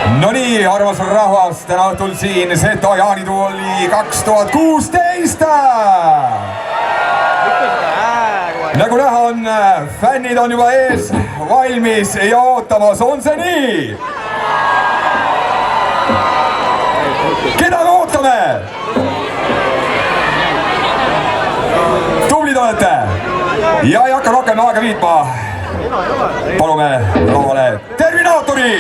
No nii, armas rahvas, täna õhtul siin Seto jaanituoli 2016. Nagu näha on, fännid on juba ees valmis ja ootamas, on see nii? Keda me ootame? Tublid olete ja ei hakka rohkem aega viitma. Palume lauale Terminaatori!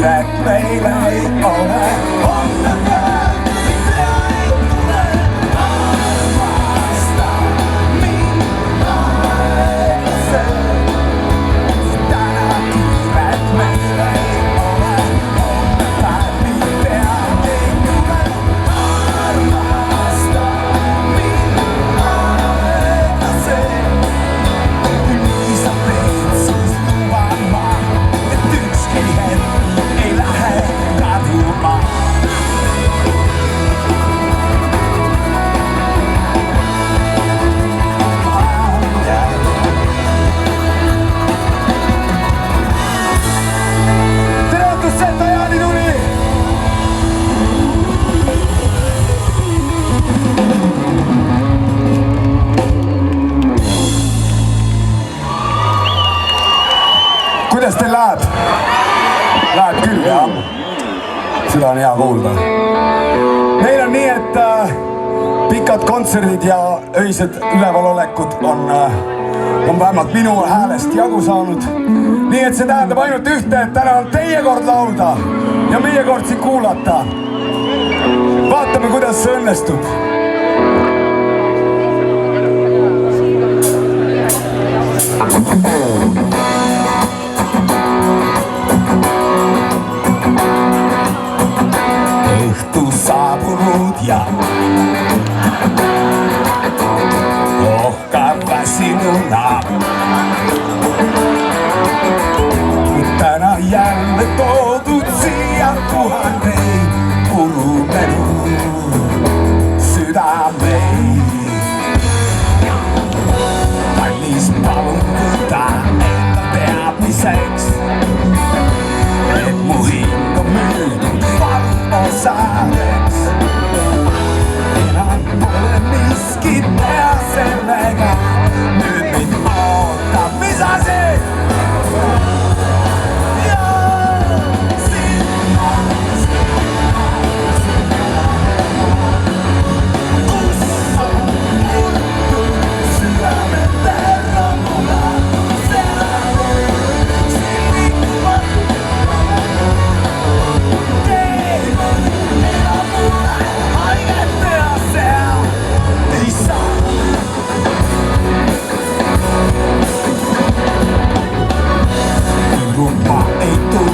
et meil ei ole onnepääd. Kuidas teil läheb? Läheb küll, jah. Seda on hea kuulda. Meil on nii, et pikad kontserdid ja öised ülevalolekud on vähemalt minu häälest jagu saanud. Nii et see tähendab ainult ühte, et täna on teie kord laulda ja meie kord siin kuulata. Vaatame, kuidas see õnnestub. Õhtu saabunud ja ohkab väsinuna. Täna jälle toodud siia tuhandeid purunenud südameid. Kallis palun võta enda teadmiseks, et mu hing on müüdud osadeks. Enam pole miskit teha sellega, nüüd mind ootab, mis asi? Rumpa ei tule